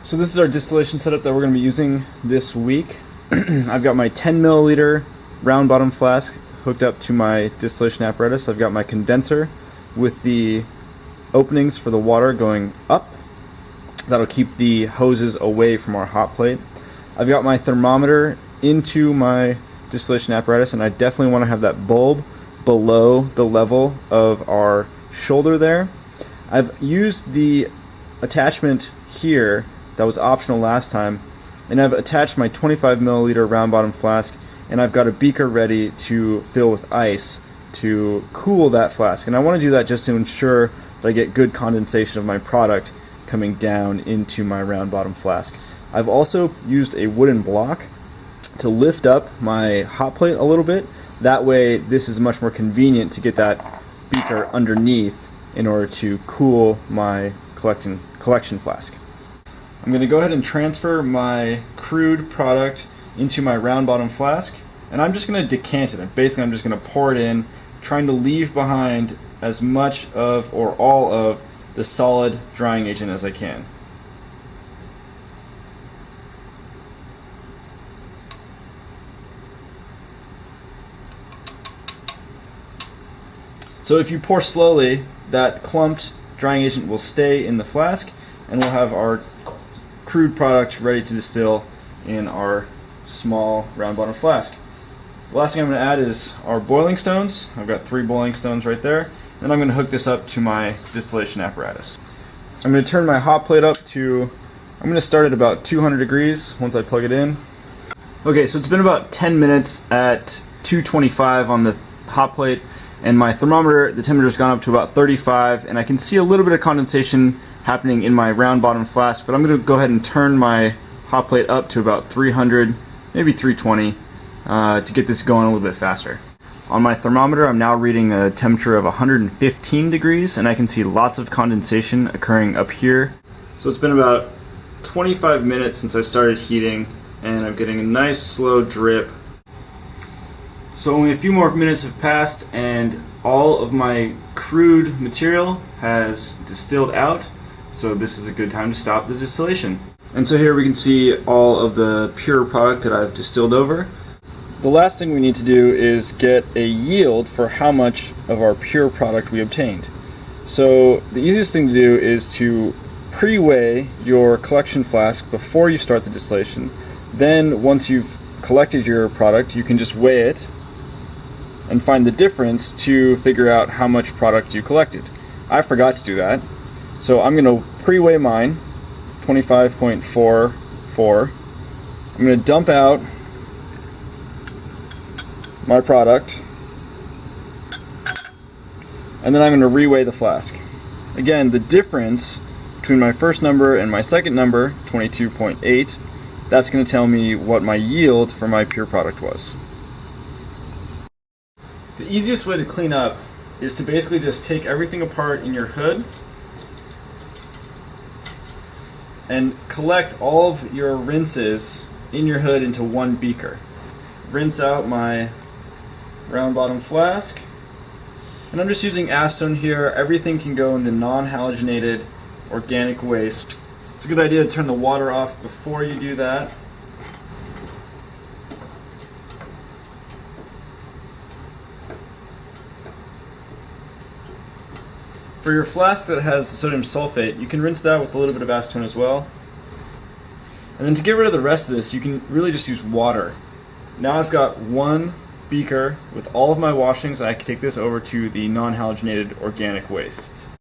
So this is our distillation setup that we're going to be using this week. I've got my 10 milliliter round bottom flask hooked up to my distillation apparatus. I've got my condenser with the openings for the water going up. That'll keep the hoses away from our hot plate. I've got my thermometer into my distillation apparatus, and I definitely want to have that bulb below the level of our shoulder there. I've used the attachment here that was optional last time, and I've attached my 25 milliliter round bottom flask, and I've got a beaker ready to fill with ice to cool that flask. And I want to do that just to ensure that I get good condensation of my product coming down into my round bottom flask. I've also used a wooden block to lift up my hot plate a little bit. That way this is much more convenient to get that beaker underneath in order to cool my collection flask. I'm going to go ahead and transfer my crude product into my round bottom flask, and I'm just going to decant it. Basically, I'm just going to pour it in, trying to leave behind as much of or all of the solid drying agent as I can. So if you pour slowly, that clumped drying agent will stay in the flask, and we'll have our crude product ready to distill in our small round bottom flask. The last thing I'm going to add is our boiling stones. I've got 3 boiling stones right there, and I'm going to hook this up to my distillation apparatus. I'm going to turn my hot plate up to, I'm going to start at about 200 degrees once I plug it in. Okay, so it's been about 10 minutes at 225 on the hot plate, and my thermometer, the temperature's gone up to about 35, and I can see a little bit of condensation happening in my round bottom flask, but I'm going to go ahead and turn my hot plate up to about 300, maybe 320, to get this going a little bit faster. On my thermometer, I'm now reading a temperature of 115 degrees, and I can see lots of condensation occurring up here. So it's been about 25 minutes since I started heating, and I'm getting a nice slow drip. So only a few more minutes have passed, and all of my crude material has distilled out, so this is a good time to stop the distillation. And so here we can see all of the pure product that I've distilled over. The last thing we need to do is get a yield for how much of our pure product we obtained. So the easiest thing to do is to pre-weigh your collection flask before you start the distillation. Then once you've collected your product, you can just weigh it and find the difference to figure out how much product you collected. I forgot to do that, so I'm going to pre-weigh mine, 25.44. I'm going to dump out my product, and then I'm going to re-weigh the flask. Again, the difference between my first number and my second number, 22.8, that's going to tell me what my yield for my pure product was. The easiest way to clean up is to basically just take everything apart in your hood and collect all of your rinses in your hood into one beaker. Rinse out my round bottom flask, and I'm just using acetone here. Everything can go in the non-halogenated organic waste. It's a good idea to turn the water off before you do that. For your flask that has sodium sulfate, you can rinse that with a little bit of acetone as well. And then to get rid of the rest of this, you can really just use water. Now I've got one beaker with all of my washings, and I can take this over to the non-halogenated organic waste.